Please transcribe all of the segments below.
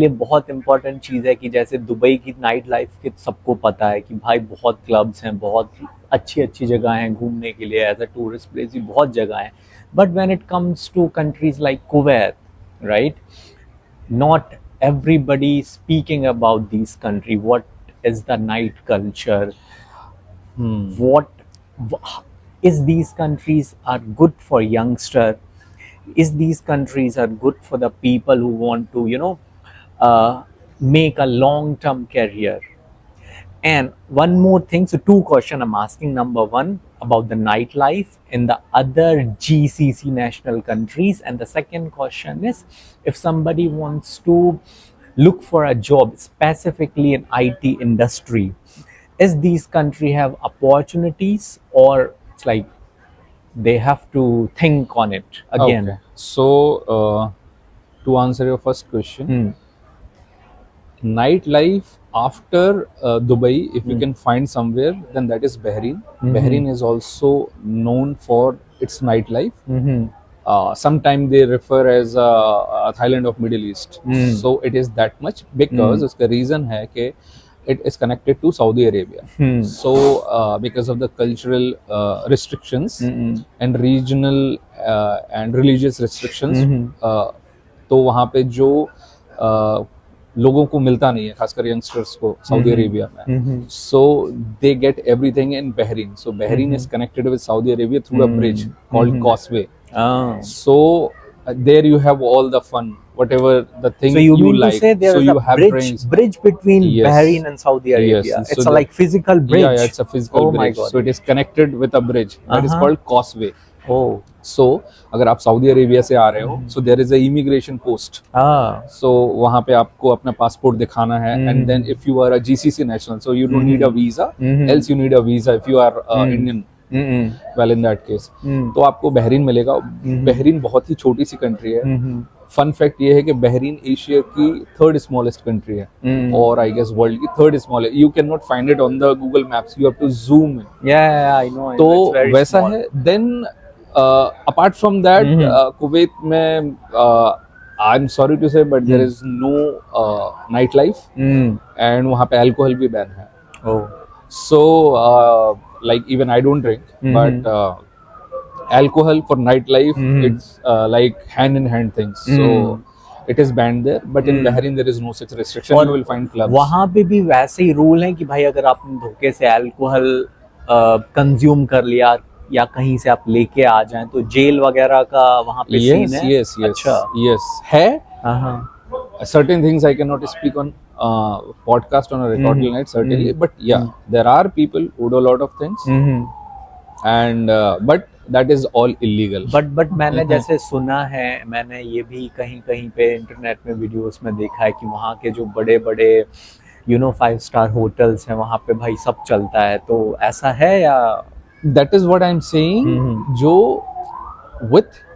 लिए बहुत इंपॉर्टेंट चीज़ है कि जैसे दुबई की नाइट लाइफ के सबको पता है कि भाई बहुत क्लब्स हैं, बहुत अच्छी अच्छी जगह हैं घूमने के लिए, एज अ टूरिस्ट प्लेस भी बहुत जगह हैं। But when it comes to countries like Kuwait, right, not everybody speaking about these country. What is the night culture? What is these countries are good for youngster? Is these countries are good for the people who want to make a long term career? And one more thing, so two questions I'm asking. Number one, about the nightlife in the other GCC national countries, and the second question is, if somebody wants to look for a job specifically in IT industry, is these country have opportunities, or it's like they have to think on it again? Okay. So, to answer your first question, nightlife after Dubai, if you can find somewhere, then that is Bahrain. Bahrain is also known for its nightlife. Sometimes they refer as Thailand of Middle East. So it is that much because उसका reason है कि it is connected to Saudi Arabia. So because of the cultural restrictions and regional and religious restrictions, तो वहाँ पे जो लोगों को मिलता नहीं है, खासकर यंगस्टर्स को सऊदी अरेबिया में, so they get everything in Bahrain. So Bahrain is connected with Saudi Arabia through a bridge called causeway. So there you have all the fun, whatever the thing So you you mean like. to say there So is you a have bridge, trains. bridge between Yes. Bahrain and Saudi Arabia? Yes. It's So a like physical bridge. Yeah, it's a physical Oh my bridge. God. So it is connected with a bridge that is called causeway. Oh. So अगर आप Saudi Arabia से आ रहे हो, so there is a immigration post. So वहाँ पे आपको अपना passport दिखाना है, and then if you are a GCC national, so you don't need a visa. Else you need a visa if you are Indian. Well, in that case, तो आपको Bahrain मिलेगा. Bahrain बहुत ही छोटी सी कंट्री है. फन फैक्ट ये है कि बहरीन एशिया की थर्ड स्मॉलेस्ट कंट्री है, और आई गेस वर्ल्ड की third smallest. You can not find it on the Google maps, you have to zoom in. Yeah, I know. तो It's very वैसा small. है. Then apart from that, Kuwait में I am sorry to say but there is no night life, and वहाँ पे alcohol भी ban है. Oh. So, like even I don't drink, but alcohol for nightlife, it's like hand in hand things. So it is banned there, but in Bahrain there is no such restriction. और You will find clubs. वहाँ पे भी वैसे ही rule है कि भाई अगर आपने धोखे से अल्कोहल कंज्यूम कर लिया या कहीं से आप लेके आ जाएं तो जेल वगैरह का वहाँ पे सीन Yes, है. yes, yes, अच्छा. yes. है. हाँ. Certain things I cannot speak on podcast on a recording night, certainly, but yeah, there are people who do a lot of things, and but that is all illegal. But मैंने जैसे सुना है, मैंने ये भी कहीं कहीं पे इंटरनेट में वीडियोस में देखा है कि वहाँ के जो बड़े बड़े 5 स्टार होटल्स हैं वहाँ पे भाई सब चलता है. तो ऐसा है या? That is what I'm saying. जो with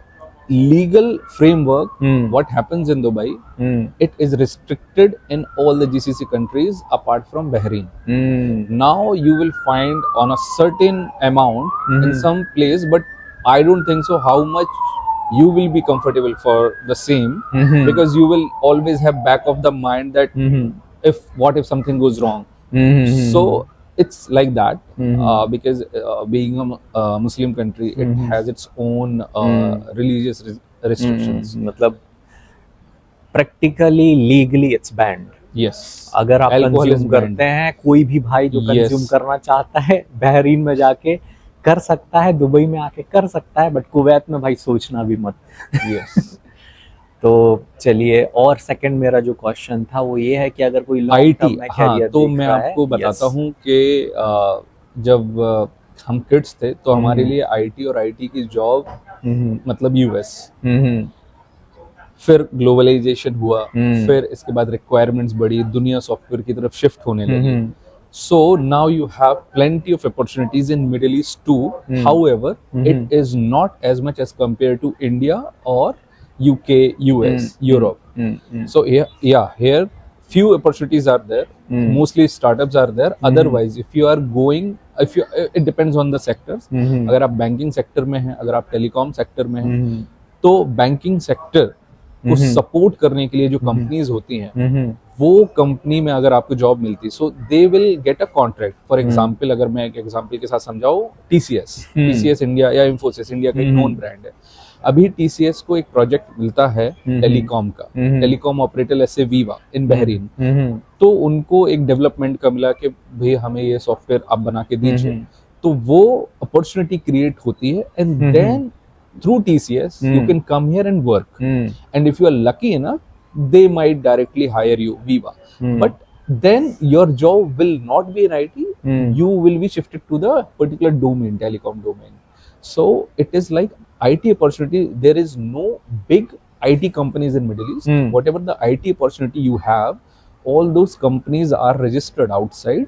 legal framework, what happens in Dubai, it is restricted in all the GCC countries apart from Bahrain. Now you will find on a certain amount in some place, but I don't think so how much you will be comfortable for the same, because you will always have back of the mind that what if something goes wrong. So it's like that, because being a Muslim country, it has its own religious restrictions. मतलब practically legally it's band. Yes. अगर आप Alcohol is consume banned. करते हैं, कोई भी भाई जो Yes. Consume करना चाहता है बहरीन में जाके कर सकता है, दुबई में आके कर सकता है, बट कुवैत में भाई सोचना भी मत. Yes. तो चलिए, और सेकंड मेरा जो क्वेश्चन था वो ये है कि अगर कोई लॉन्ग IT, टर्म में हाँ, कैरियर तो मैं आपको बताता हूँ कि जब हम किड्स थे तो हमारे लिए IT और IT की जॉब मतलब US. फिर ग्लोबलाइजेशन हुआ, फिर इसके बाद रिक्वायरमेंट्स बढ़ी, दुनिया सॉफ्टवेयर की तरफ शिफ्ट होने लगी. So now you have plenty of opportunities in Middle East too. However, it is not as much as compared to India or UK, US, Europe. So here few opportunities are there. Mostly startups are there. Otherwise, if you are going, it depends on the sectors. अगर आप banking sector में हैं, अगर आप telecom sector में हैं, तो banking sector को सपोर्ट करने के लिए जो कंपनीज होती हैं, वो कंपनी में अगर आपको जॉब मिलती, so they will get a contract. For example, अगर मैं एक एग्जांपल के साथ समझाऊं, टीसीएस इंडिया या इंफोसिस इंडिया का एक नोन ब्रांड है। अभी टीसीएस को एक प्रोजेक्ट मिलता है टेलीकॉम का, टेलीकॉम ऑपरेटर ऐसे वीवा इन बहरीन, तो उनको एक डेवलपमेंट का मिला कि भाई हमें ये सॉफ्टवेयर आप बना के दीजिए, तो वो अपॉर्चुनिटी क्रिएट होती है, and then through TCS you can come here and work, and if you are lucky enough they might directly hire you Viva, but then your job will not be in IT, you will be shifted to the particular domain, telecom domain. So it is like IT opportunity, there is no big IT companies in Middle East. Whatever the IT opportunity you have, all those companies are registered outside,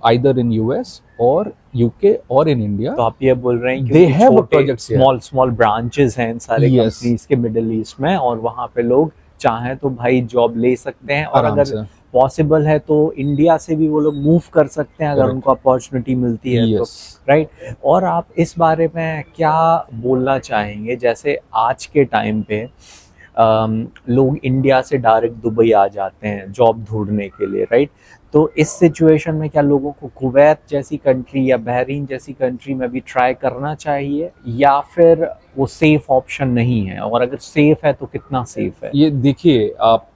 either in US or UK or in India. तो आप ये बोल रहे हैं कि They have a project here. Small branches हैं इन सारे Yes. Companies के मिडिल ईस्ट में, और वहाँ पे लोग चाहें तो भाई जॉब ले सकते हैं, और आराम अगर से। पॉसिबल है तो इंडिया से भी वो लोग मूव कर सकते हैं अगर Correct. उनको अपॉर्चुनिटी मिलती है तो, Yes. राइट। और आप इस बारे में क्या बोलना चाहेंगे, जैसे आज के टाइम पे लोग इंडिया से डायरेक्ट दुबई आ जाते हैं जॉब ढूंढने के लिए, राइट? तो इस सिचुएशन में क्या लोगों को कुवैत जैसी कंट्री या बहरीन जैसी कंट्री में भी ट्राई करना चाहिए, या फिर वो सेफ ऑप्शन नहीं है, और अगर सेफ है तो कितना सेफ है? ये देखिए, आप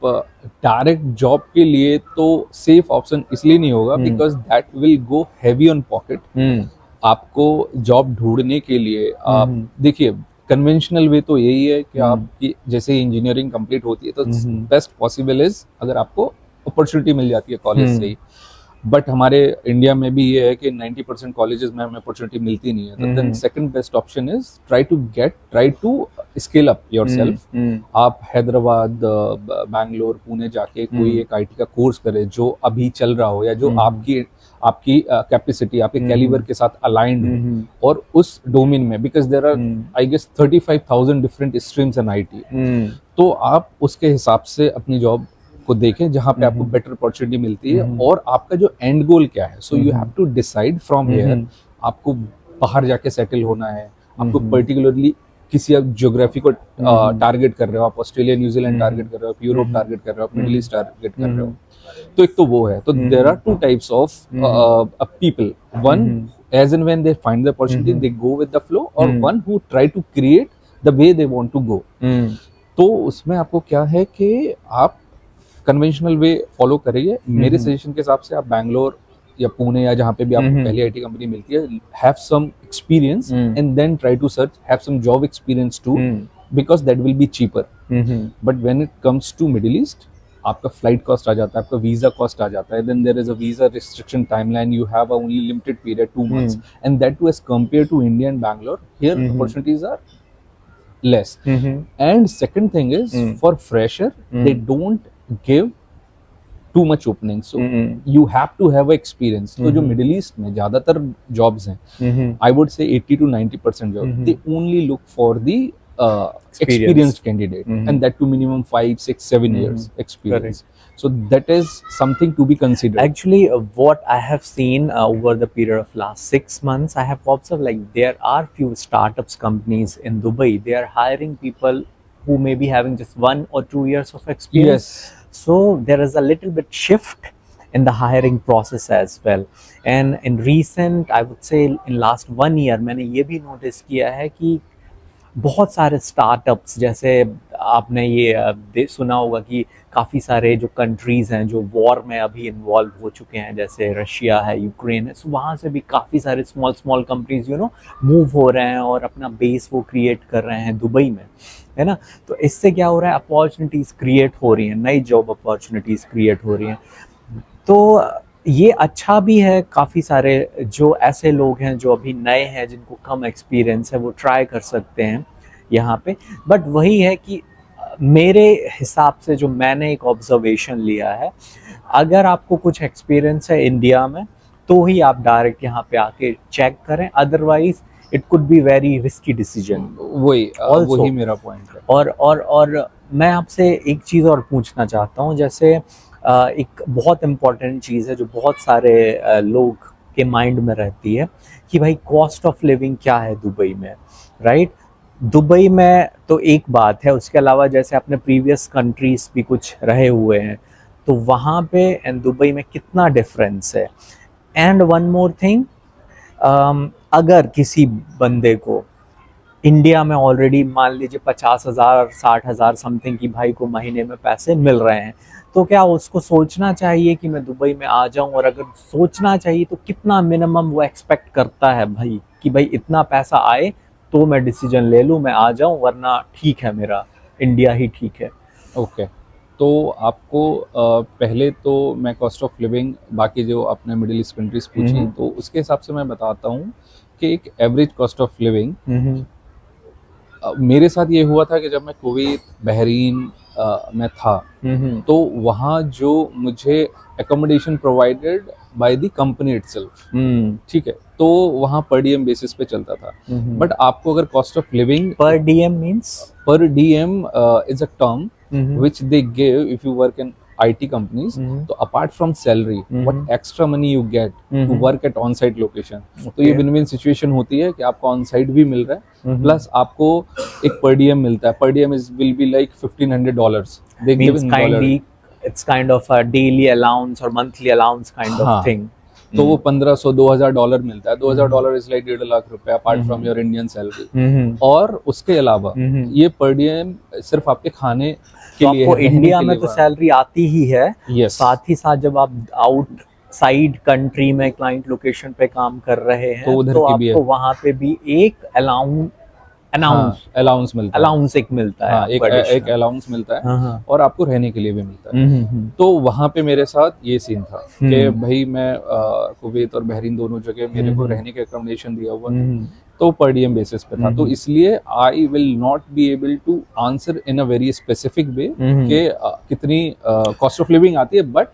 डायरेक्ट जॉब के लिए तो सेफ ऑप्शन इसलिए नहीं होगा because that will go heavy on pocket. आपको जॉब ढूंढने के लिए आप देखिए, कन्वेंशनल वे तो यही है कि आपकी जैसे इंजीनियरिंग कंप्लीट होती है तो बेस्ट पॉसिबल इज अगर आपको अपॉर्चुनिटी मिल जाती है कॉलेज से ही, बट हमारे इंडिया में भी ये है कि 90% कॉलेजेस में हमें अपॉर्चुनिटी मिलती नहीं है, तो then second best option is try to scale up yourself. आप हैदराबाद, बैंगलोर, पुणे जाके कोई एक आईटी का कोर्स करें जो अभी चल रहा हो, या जो आपकी कैपेसिटी, आपके कैलिबर के साथ अलाइंड हो, और उस डोमेन में, because there are I guess 35,000 different streams in IT, तो आप उसके हिसाब से अपनी जॉब को देखें जहां पे आपको बेटर अपॉर्चुनिटी मिलती है, और आपका जो एंड गोल क्या है। So you have to decide from here, आपको बाहर जाके सेटल होना है, आपको पर्टिकुलरली किसी आप ज्योग्राफी को टारगेट कर रहे हो, आप ऑस्ट्रेलिया, न्यूजीलैंड टारगेट कर रहे हो, आप यूरोप टारगेट कर रहे हो, आप मिडिल ईस्ट टारगेट कर रहे हो, तो एक तो वो है। तो there are two types of people, one edge and when they find the opportunity they go with the flow, और one who try to create the way they want to go. तो उसमें आपको क्या है कि आप कन्वेंशनल वे फॉलो करिए। मेरे सजेशन के हिसाब से आप बैंगलोर या पुणे या जहाँ पे भी आपको पहली आईटी कंपनी मिलती है, have some experience and then try to search, have some job experience too, because that will be cheaper. But when it comes to middle east, आपका फ्लाइट कॉस्ट आ जाता है, आपका वीजा कॉस्ट आ जाता है, then there is a visa restriction timeline, you have only limited period 2 months, and that too as compare to India and Bangalore, here opportunities are less. And second thing is, for fresher, they don't give too much opening, so you have to have experience. तो जो middle east में ज्यादातर jobs हैं, I would say 80 to 90% job, they only look for the experienced candidate, and that to minimum 5, 6, 7 years experience. So that is something to be considered. Actually, what I have seen over the period of last 6 months, I have observed like there are few startups companies in Dubai. They are hiring people who may be having just 1 or 2 years of experience. Yes. So there is a little bit shift in the hiring process as well. And in recent, I would say in last 1 year, मैंने ये भी notice किया है कि बहुत सारे startups, जैसे आपने ये सुना होगा कि काफ़ी सारे जो कंट्रीज़ हैं जो वॉर में अभी इन्वॉल्व हो चुके हैं, जैसे रशिया है, यूक्रेन है, सो वहाँ से भी काफ़ी सारे स्मॉल कंपनीज मूव हो रहे हैं और अपना बेस वो क्रिएट कर रहे हैं दुबई में, है ना। तो इससे क्या हो रहा है, अपॉर्चुनिटीज़ क्रिएट हो रही हैं, नई जॉब अपॉर्चुनिटीज़ क्रिएट हो रही हैं। तो ये अच्छा भी है, काफ़ी सारे जो ऐसे लोग हैं जो अभी नए हैं, जिनको कम एक्सपीरियंस है, वो ट्राई कर सकते हैं यहाँ पे। बट वही है कि मेरे हिसाब से जो मैंने एक ऑब्जर्वेशन लिया है, अगर आपको कुछ एक्सपीरियंस है इंडिया में तो ही आप डायरेक्ट यहाँ पे आके चेक करें, otherwise it could be very risky decision. वही मेरा पॉइंट है। और मैं आपसे एक चीज़ और पूछना चाहता हूँ, जैसे एक बहुत इम्पॉर्टेंट चीज़ है जो बहुत सारे लोग के माइंड में रहती है कि भाई कॉस्ट ऑफ लिविंग क्या है दुबई में, राइट? दुबई में तो एक बात है, उसके अलावा जैसे अपने प्रीवियस कंट्रीज भी कुछ रहे हुए हैं, तो वहाँ पे एंड दुबई में कितना डिफरेंस है। एंड वन मोर थिंग, अगर किसी बंदे को इंडिया में ऑलरेडी मान लीजिए 50,000 60,000 समथिंग की भाई को महीने में पैसे मिल रहे हैं, तो क्या उसको सोचना चाहिए कि मैं दुबई में आ जाऊं? और अगर सोचना चाहिए तो कितना मिनिमम वो एक्सपेक्ट करता है भाई, कि भाई इतना पैसा आए तो मैं डिसीजन ले लूं, मैं आ जाऊं, वरना ठीक है मेरा इंडिया ही ठीक है। ओके, तो आपको पहले तो मैं कॉस्ट ऑफ लिविंग, बाकी जो आपने मिडिल ईस्ट कंट्रीज पूछी, तो उसके हिसाब से मैं बताता हूँ कि एक एवरेज कॉस्ट ऑफ लिविंग मेरे साथ ये हुआ था कि जब मैं कुवैत, बहरीन में था, तो वहाँ जो मुझे accommodation provided by the company itself, ठीक है, तो वहाँ पर डीएम बेसिस पे चलता था। बट आपको अगर कॉस्ट ऑफ लिविंग, पर DM means, per diem is a term which they give if you work in IT companies. So apart from salary, what extra money you get to work at on-site location. तो ये win-win situation होती है कि आपको on-site भी मिल रहा है, plus आपको एक per diem मिलता है। Per diem will be like $1,500. They give in dollar. It's kind of a daily allowance or monthly allowance kind of thing. तो वो $1,500-2,000 मिलता है। $2,000 इज लाइक 1.5 लाख रुपए apart from your Indian salary. और उसके अलावा ये पर डीएम सिर्फ आपके खाने के लिए आपको है, इंडिया में तो सैलरी आती ही है, साथ ही साथ जब आप आउट साइड कंट्री में क्लाइंट लोकेशन पे काम कर रहे हैं, तो उधर तो की भी आपको वहाँ पे भी एक अलाउंस मिलता है। अलाउंस एक मिलता है, एक अलाउंस मिलता है, और आपको रहने के लिए भी मिलता है। तो वहाँ पे मेरे साथ ये सीन था कि भाई मैं कुवैत और बहरीन दोनों जगह मेरे को रहने के अकोमोडेशन दिया हुआ था, तो पर डीएम बेसिस पे था। तो इसलिए I will not be able to answer in a very specific way कि कितनी कॉस्ट ऑफ लिविंग आती है। बट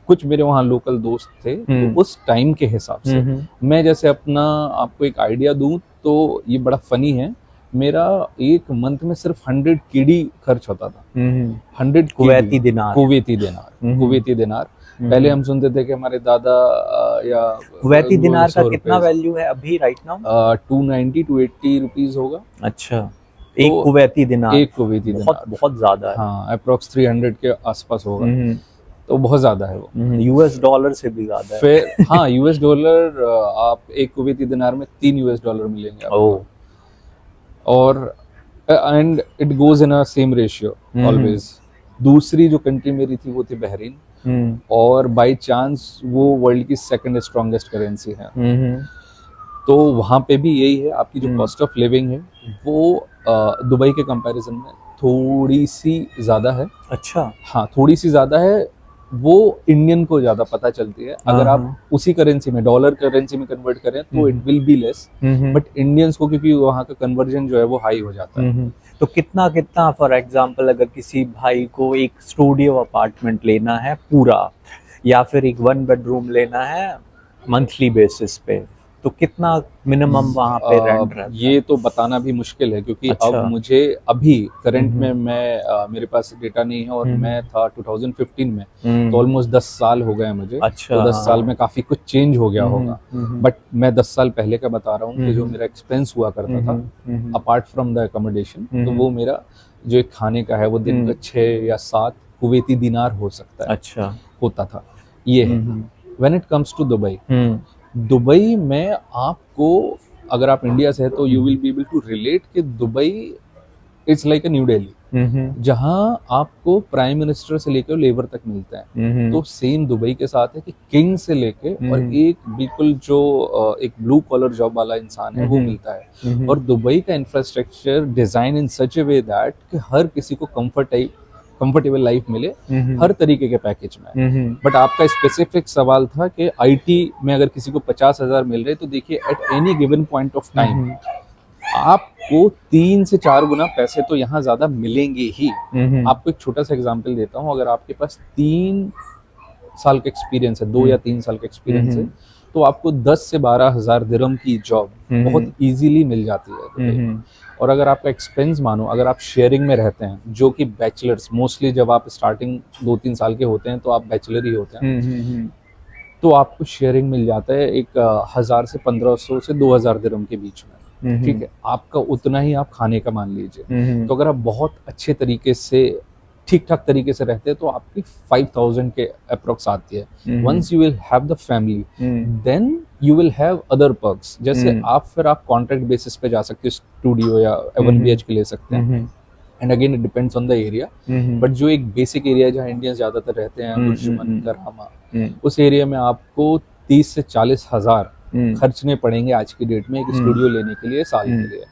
कुछ मेरे वहाँ लोकल दोस्त थे, तो उस टाइम के हिसाब से मैं जैसे अपना आपको एक आइडिया दूं तो ये बड़ा फनी है। मेरा एक मंथ में सिर्फ 100 KD खर्च होता था। 100 कुवैती दिनार। पहले हम सुनते थे कि हमारे दादा या कुवैती दिनार का कितना वैल्यू है अभी राइट नाउ? 290 to 80 रुपीज होगा। अच्छा, एक कुवैती दिनार, एक कुवैती दिनार बहुत ज्यादा है। हाँ, अप्रोक्स 300 के आसपास होगा। तो बहुत ज्यादा है वो, यूएस डॉलर से भी ज्यादा है। फिर हाँ, यूएस डॉलर आप एक कुवैती दिनार में 3 यूएस डॉलर मिलेंगे आपको। और and it goes in a same ratio always. दूसरी जो कंट्री मेरी थी वो थी बहरीन, और बाय चांस वो वर्ल्ड की सेकंड स्ट्रॉन्गेस्ट करेंसी है। तो वहाँ पे भी यही है, आपकी जो कॉस्ट ऑफ लिविंग है वो दुबई के कंपैरिजन में थोड़ी सी ज़्यादा है। अच्छा, हाँ, थोड़ी सी ज़्यादा है। वो इंडियन को ज़्यादा पता चलती है। अगर आप उसी करेंसी में, डॉलर करेंसी में कन्वर्ट करें तो it will be less, but Indians को क्योंकि वहाँ का कन्वर्जन जो है वो हाई हो जाता है। तो कितना फॉर एग्जांपल अगर किसी भाई को एक स्टूडियो अपार्टमेंट लेना है पूरा, या फिर एक 1 बेडरूम लेना है मंथली बेसिस पे, तो कितना मिनिमम वहाँ पे रेंट रहता है? ये तो बताना भी मुश्किल है, क्योंकि अब मुझे अभी करंट में मैं मेरे पास डेटा नहीं है, और मैं था 2015 में, तो ऑलमोस्ट 10 साल हो गए मुझे। अच्छा, तो 10 साल में काफी कुछ चेंज हो गया होगा। बट मैं 10 साल पहले का बता रहा हूँ कि जो मेरा एक्सपेंस हुआ करता था अपार्ट फ्रॉम द अकोमोडेशन, तो वो मेरा जो एक खाने का है वो दिन का 6 या 7 कुवैती दिनार हो सकता है। अच्छा, होता था। ये है when it comes to Dubai. Dubai में आपको, अगर आप इंडिया से है तो you will be able to relate कि Dubai it's like a New Delhi, जहां आपको प्राइम मिनिस्टर से लेकर लेबर तक मिलता है। तो सेम दुबई के साथ है कि किंग से लेके और एक बिल्कुल जो एक ब्लू कॉलर जॉब वाला इंसान है वो मिलता है। और दुबई का infrastructure design in such A way that कि हर किसी को कंफर्टेबल लाइफ मिले हर तरीके के पैकेज में। बट आपका स्पेसिफिक सवाल था कि आईटी में अगर किसी को 50,000 मिल रहे, तो देखिए at any given point of time आपको 3 से 4 गुना पैसे तो यहाँ ज्यादा मिलेंगे ही। आपको एक छोटा सा एग्जांपल देता हूँ। अगर आपके पास 3 साल का एक्सपीरियंस है, 2 या 3 साल का एक्सपीरियंस है, तो आपको 10 से 12,000 दिरहम की जॉब बहुत इजीली मिल जाती है। और अगर आपका एक्सपेंस मानो, अगर आप शेयरिंग में रहते हैं, जो कि बैचलर्स मोस्टली, जब आप स्टार्टिंग 2-3 साल के होते हैं तो आप बैचलर ही होते हैं, तो आपको शेयरिंग मिल जाता है एक 1000 से 1500 से 2000 दिरहम के बीच में। ठीक है, आपका उतना ही आप खाने का मान लीजिए। तो अगर आप बहुत अच्छे तरीके से ठीक ठाक तरीके से रहते हैं तो आपकी 5,000 के अप्रोक्स आती है। Once you will have the family then you will have other perks, जैसे आप कॉन्ट्रैक्ट बेसिस पे जा सकते हो, स्टूडियो या 1 BHK ले सकते हैं। And again it depends on the area, but जो एक बेसिक एरिया है जहाँ इंडियंस ज्यादातर रहते हैं, बुर्जुमन, करामा, उस एरिया में आपको 30 से 40 हजार खर्चने पड़ेंगे आज की डेट में एक स्टूडियो लेने के लिए, साल के लिए।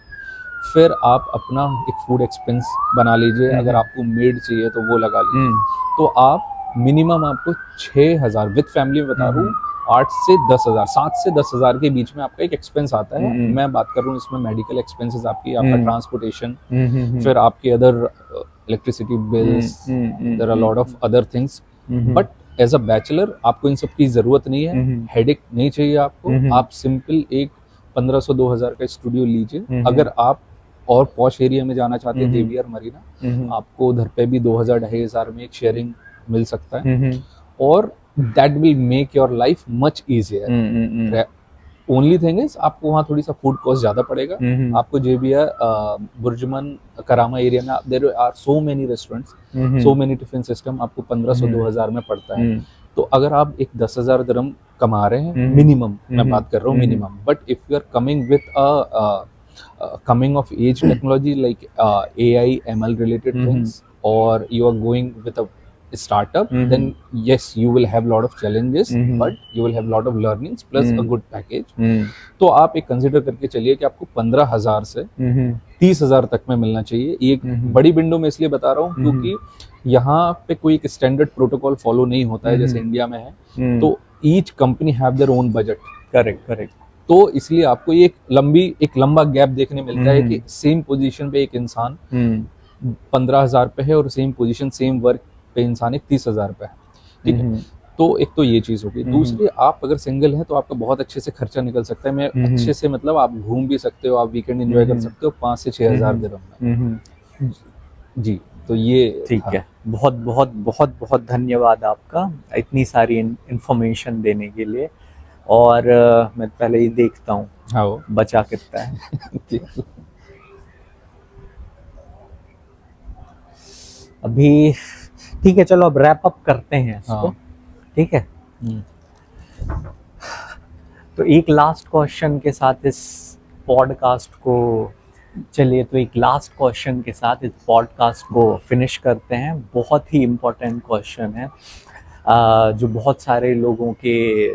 फिर आप अपना एक फूड एक्सपेंस बना लीजिए, अगर आपको मेड चाहिए तो वो लगा लीजिए। तो आप मिनिमम आपको 6,000 विद फैमिली में बता रहा हूँ, 8 से 10,000, 7 से 10,000 के बीच में आपका एक एक्सपेंस आता है। मैं बात कर रहा हूँ इसमें मेडिकल एक्सपेंसेस, आपका ट्रांसपोर्टेशन, फिर आपके other electricity bills, there are lot of other things. But as a bachelor आपको इन सब की जरूरत नहीं है, हेडेक नहीं चाहिए आपको। आप सिंपल एक 1,500-2,000 का स्टूडियो लीजिए। अगर आप और पॉश एरिया में जाना चाहते हैं, देवियर मरीना, आपको उधर पे भी 2,000-2,500 में एक शेयरिंग मिल सकता है, और that will make your life much easier. Only thing is आपको वहाँ थोड़ी सा फूड कॉस्ट ज्यादा पड़ेगा। आपको JBR, बुर्जुमन, करामा एरिया में there are so many restaurants, so many tiffin system, आपको 1,500-2,000 में पड़ता है। तो अगर आप एक 10,000 दिरहम कमा रहे हैं मिनिमम, मैं बात कर रहा हूँ minimum, but if you are coming with coming of age technology like AI, ML related things, or you are going with a startup, then yes, you will have lot of challenges, but you will have lot of learnings plus a good package. तो आप एक consider करके चलिए कि आपको 15,000 से 30,000 तक में मिलना चाहिए। ये एक बड़ी विंडो में इसलिए बता रहा हूँ क्योंकि यहाँ पे कोई एक स्टैंडर्ड प्रोटोकॉल फॉलो नहीं होता है जैसे इंडिया में है। तो each company have their own budget. Correct. तो इसलिए आपको ये एक लंबा गैप देखने मिलता है कि सेम पोजीशन पे एक इंसान 15,000 पे है और सेम पोजीशन सेम वर्क पे इंसान 30,000 पे है, ठीक है। तो एक तो ये चीज होगी। दूसरी, आप अगर सिंगल हैं तो आपका बहुत अच्छे से खर्चा निकल सकता है। मैं अच्छे से मतलब आप घूम भी सकते हो, आप वीकेंड एंजॉय कर सकते हो 5 से 6,000 दिरहम में। जी, तो ये ठीक है। बहुत बहुत बहुत बहुत धन्यवाद आपका इतनी सारी इंफॉर्मेशन देने के लिए। और मैं पहले ही देखता हूँ हाँ बचा कितना है। अभी ठीक है, चलो अब रैप अप करते हैं इसको। ठीक है, तो एक लास्ट क्वेश्चन के साथ इस पॉडकास्ट को फिनिश करते हैं। बहुत ही इम्पोर्टेंट क्वेश्चन है जो बहुत सारे लोगों के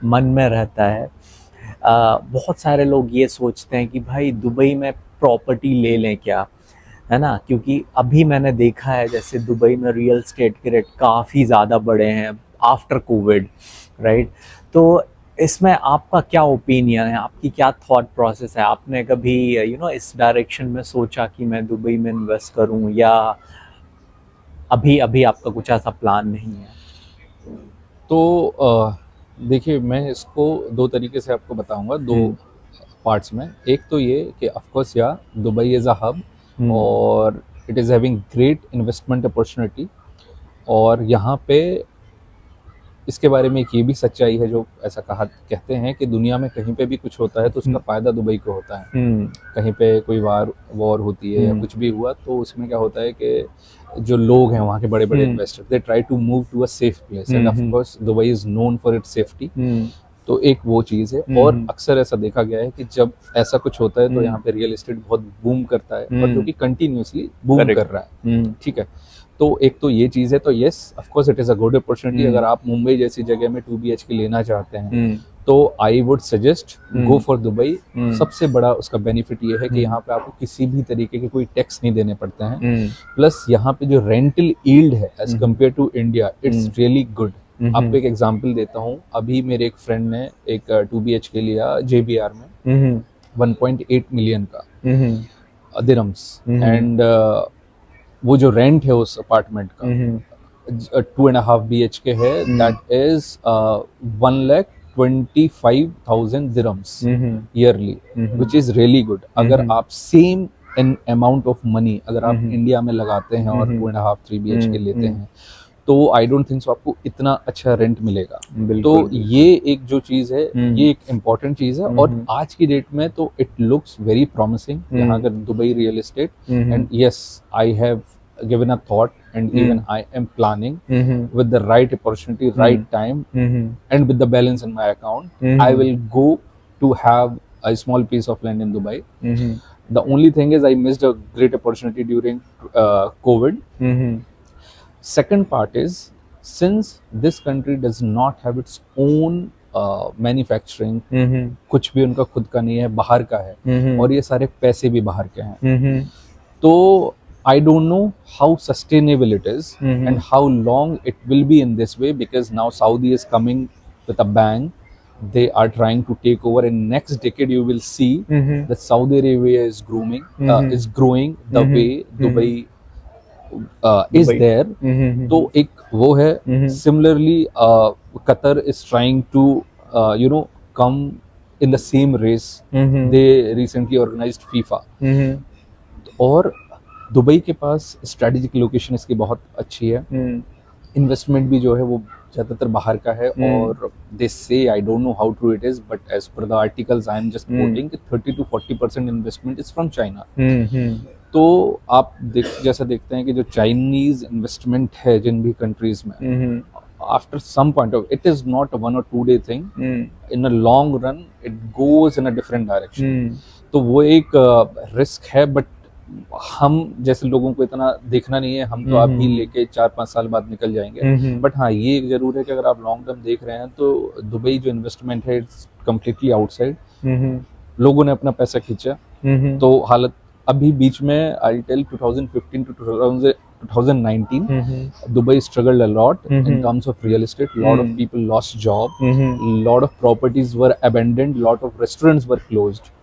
मन में रहता है। बहुत सारे लोग ये सोचते हैं कि भाई दुबई में प्रॉपर्टी ले लें क्या, है ना, क्योंकि अभी मैंने देखा है जैसे दुबई में रियल एस्टेट के रेट काफ़ी ज़्यादा बढ़े हैं आफ्टर कोविड, राइट। तो इसमें आपका क्या ओपिनियन है, आपकी क्या थॉट प्रोसेस है? आपने कभी इस डायरेक्शन में सोचा कि मैं दुबई में इन्वेस्ट करूं, या अभी आपका कुछ ऐसा प्लान नहीं है? तो देखिए, मैं इसको 2 तरीके से आपको बताऊंगा, 2 पार्ट्स में। एक तो ये कि of course Dubai is a hub और it is having great investment opportunity, और यहाँ पे इसके बारे में एक ये भी सच्चाई है जो ऐसा कहते हैं कि दुनिया में कहीं पे भी कुछ होता है तो उसका फ़ायदा दुबई को होता है। कहीं पे कोई वॉर होती है या कुछ भी हुआ तो उसमें क्या होता है कि जो लोग हैं वहाँ के बड़े बड़े investor, they try to move to a safe place, and of course Dubai is known for its safety. तो एक वो चीज़ है, और अक्सर ऐसा देखा गया है कि जब ऐसा कुछ होता है तो यहाँ पे रियल एस्टेट बहुत बूम करता है, और जो कि कंटिन्यूसली बूम कर रहा है, ठीक है। तो एक तो ये चीज़ है, तो yes of course it is a good opportunity. अगर आप मुंबई जैसी जगह में 2 BHK लेना चाहते हैं तो I would suggest go for Dubai. सबसे बड़ा उसका बेनिफिट ये है कि यहाँ पे आपको किसी भी तरीके के कोई टैक्स नहीं देने पड़ते हैं, प्लस यहाँ पे जो रेंटल यील्ड है as compare to India, it's really good. आपको एक एग्जांपल देता हूँ। अभी मेरे एक फ्रेंड ने एक 2 BHK लिया JBR में 1.8 मिलियन का दिरहम्स, एंड वो जो रेंट है उस अपार्टमेंट का 2.5 BHK है, that is 1,25,000 dirhams yearly, which is really good. अगर आप same in amount of money अगर आप इंडिया में लगाते हैं और 2.5-3 BHK लेते हैं तो आई डोंट थिंक सो आपको इतना अच्छा रेंट मिलेगा। तो बिल्कुल ये एक जो चीज़ है, ये एक इम्पॉर्टेंट चीज़ है। और आज की डेट में तो इट लुक्स वेरी प्रॉमिसिंग यहाँ का Dubai real estate. And yes, I have given a thought, and even I am planning with the right opportunity, right time, and with the balance in my account, I will go to have a small piece of land in Dubai. The only thing is I missed a great opportunity during COVID. Second part is, since this country does not have its own manufacturing, कुछ भी उनका खुद का नहीं है, बाहर का है, और ये सारे पैसे भी बाहर के हैं, तो I don't know how sustainable it is and how long it will be in this way, because now Saudi is coming with a bang. They are trying to take over. In next decade, you will see that Saudi Arabia is growing the way Dubai is there. तो एक वो है. Similarly, Qatar is trying to come in the same race. They recently organized FIFA. और Dubai के पास strategic location इसकी बहुत अच्छी है, इन्वेस्टमेंट भी जो है वो ज़्यादातर बाहर का है, और they say, I don't know how true it is, but as per the articles I am just quoting, 30 to 40% investment is from China. तो आप जैसा देखते हैं कि जो चाइनीज इन्वेस्टमेंट है जिन भी कंट्रीज में, after some point of, it is not a 1 or 2 day thing. In a long run it goes in a different direction. तो वो एक रिस्क है, बट हम जैसे लोगों को इतना देखना नहीं है, हम तो अभी लेके 4-5 साल बाद निकल जाएंगे। बट हाँ, ये एक जरूर है कि अगर आप लॉन्ग टर्म देख रहे हैं तो दुबई जो इन्वेस्टमेंट है इट्स कम्प्लीटली आउटसाइड। लोगों ने अपना पैसा खींचा, तो हालत अभी बीच में, I tell 2015 to 2019 Dubai struggled a lot in terms of real estate. Lot of people lost job, lot of properties were abandoned, lot of restaurants were closed.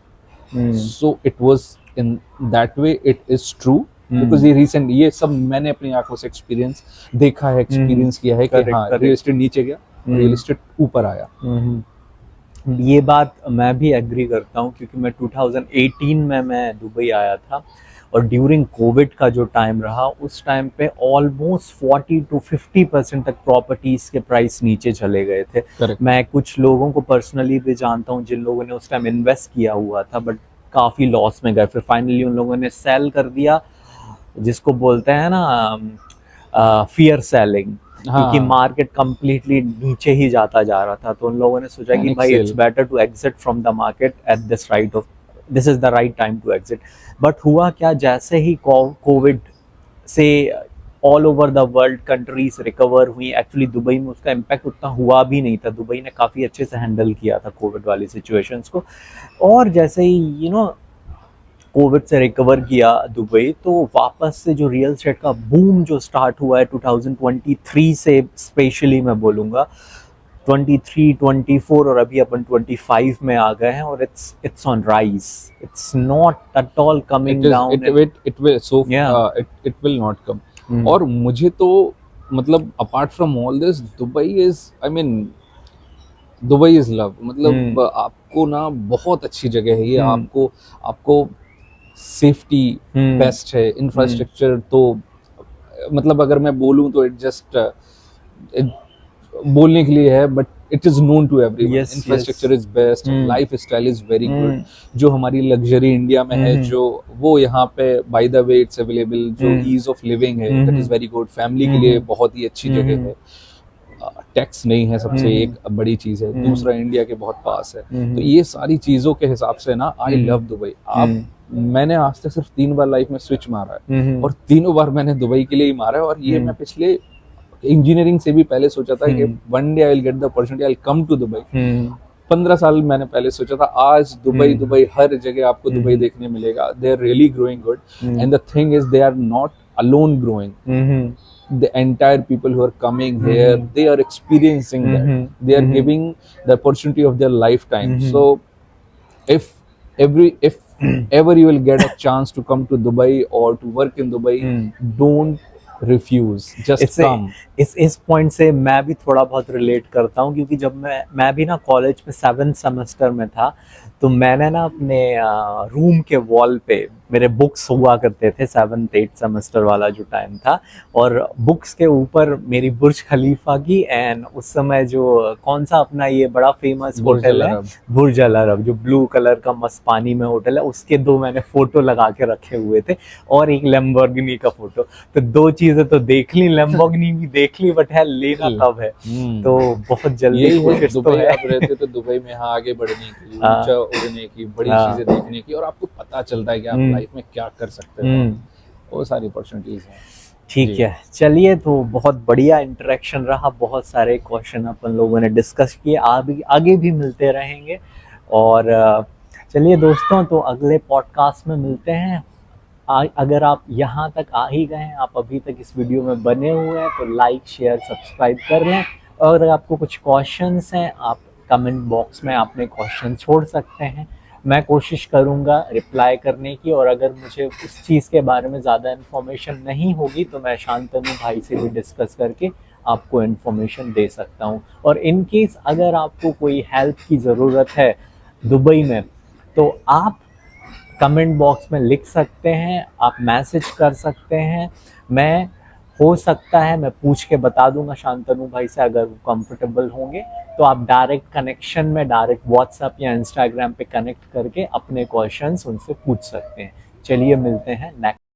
So it was in that way, it is true, because ये सब मैंने अपनी आंखों से experience देखा है, experience किया है कि हाँ, रियल एस्टेट नीचे गया, रियल एस्टेट ऊपर आया। ये बात मैं भी एग्री करता हूँ, क्योंकि मैं 2018 में मैं दुबई आया था, और ड्यूरिंग कोविड का जो टाइम रहा, उस टाइम पे ऑलमोस्ट 40 to 50% तक प्रॉपर्टीज के प्राइस नीचे चले गए थे। Correct. मैं कुछ लोगों को पर्सनली भी जानता हूँ जिन लोगों ने उस टाइम इन्वेस्ट किया हुआ था, बट काफ़ी लॉस में गए। फिर फाइनली उन लोगों ने सेल कर दिया, जिसको बोलते हैं ना फियर सेलिंग, क्योंकि मार्केट कम्प्लीटली नीचे ही जाता जा रहा था। तो उन लोगों ने सोचा कि भाई it's better to exit from the market at this is the right time to exit. But हुआ क्या, जैसे ही कोविड से all over the world countries recover हुई, एक्चुअली दुबई में उसका इम्पैक्ट उतना हुआ भी नहीं था। दुबई ने काफ़ी अच्छे से हैंडल किया था कोविड वाली सिचुएशंस को, और जैसे ही कोविड से रिकवर किया दुबई, तो वापस से जो रियल एस्टेट का बूम जो स्टार्ट हुआ है 2023 से, स्पेशली मैं बोलूँगा 23, 24 और अभी अपन 25 में आ गए हैं, और it's on rise, it's not at all coming down, it will not come. और मुझे तो मतलब apart from all this, Dubai is love. मतलब आपको ना बहुत अच्छी जगह है ये, आपको सेफ्टी बेस्ट है, इंफ्रास्ट्रक्चर तो मतलब अगर मैं बोलूं तो इट जस्ट बोलने के लिए है, but it is known to everyone. Infrastructure is best, life style is very good. जो हमारी लग्जरी इंडिया में है, जो वो यहाँ पे by the way it's available, जो ईज ऑफ लिविंग है, that is very good. Family के लिए बहुत ही अच्छी जगह है, टैक्स नहीं है, सबसे एक बड़ी चीज है। दूसरा, इंडिया के बहुत पास है। तो ये सारी चीजों के हिसाब से ना, आई लव दुबई। मैंने आज तक सिर्फ 3 बार लाइफ में स्विच मारा है, और तीनों बार मैंने दुबई के लिए ही मारा है। और ये मैं पिछले इंजीनियरिंग से भी पहले सोचा था कि one day I will get the opportunity, I will come to Dubai. 15 साल मैंने पहले सोचा था, आज दुबई हर जगह आपको दुबई देखने मिलेगा। They are really growing good, and the thing is they are not alone growing. The entire people who are coming here, they are experiencing that. They are giving the opportunity of their lifetime. So if ever you will get a chance to come to Dubai or to work in Dubai, don't refuse, just come. इस point से मैं भी थोड़ा बहुत relate करता हूँ, क्योंकि जब मैं भी ना कॉलेज में 7th सेमेस्टर में था, तो मैंने ना अपने रूम के वॉल पे मेरे बुक्स हुआ करते थे 7th-8th सेमेस्टर वाला जो टाइम था, और बुक्स के ऊपर मेरी बुर्ज खलीफा की एंड उस समय जो कौन सा अपना ये बड़ा फेमस बुर्ज होटल अल है, अरब। बुर्ज अल अरब, जो ब्लू कलर का मस्त पानी में होटल है, उसके 2 मैंने फोटो लगा के रखे हुए थे, और एक लैम्बोर्गिनी का फोटो। तो 2 चीजें तो देख ली, लैम्बोर्गिनी भी देख ली, बट है लेना तब है। तो बहुत जल्दी यही है कोशिश तो दुबई, है। आप रहते तो दुबई में हाँ आगे बढ़ने की, हाँ। ऊंचा उड़ने की, बड़ी हाँ। चीजें देखने की, और आपको पता चलता है कि आप लाइफ में क्या कर सकते हो, वो सारी अपॉर्चुनिटीज हैं। ठीक जी। है, चलिए, तो बहुत बढ़िया इंटरेक्शन रहा, बहुत सारे क्वेश्चन अपन लोगों ने डिस्कस किए, आगे भी मिलते रहेंगे। और चलिए दोस्तों, तो अगले पॉडकास्ट में मिलते हैं। अगर आप यहाँ तक आ ही गए हैं, आप अभी तक इस वीडियो में बने हुए हैं, तो लाइक शेयर सब्सक्राइब कर लें। और अगर आपको कुछ क्वेश्चंस हैं, आप कमेंट बॉक्स में अपने क्वेश्चन छोड़ सकते हैं, मैं कोशिश करूँगा रिप्लाई करने की। और अगर मुझे उस चीज़ के बारे में ज़्यादा इन्फॉर्मेशन नहीं होगी, तो मैं शांतनु भाई से भी डिस्कस करके आपको इन्फॉर्मेशन दे सकता हूँ। और इन केस अगर आपको कोई हेल्प की ज़रूरत है दुबई में, तो आप कमेंट बॉक्स में लिख सकते हैं, आप मैसेज कर सकते हैं। मैं हो सकता है मैं पूछ के बता दूंगा शांतनु भाई से, अगर वो कंफर्टेबल होंगे तो आप डायरेक्ट कनेक्शन में, डायरेक्ट व्हाट्सएप या इंस्टाग्राम पे कनेक्ट करके अपने क्वेश्चंस उनसे पूछ सकते हैं। चलिए मिलते हैं नेक्स्ट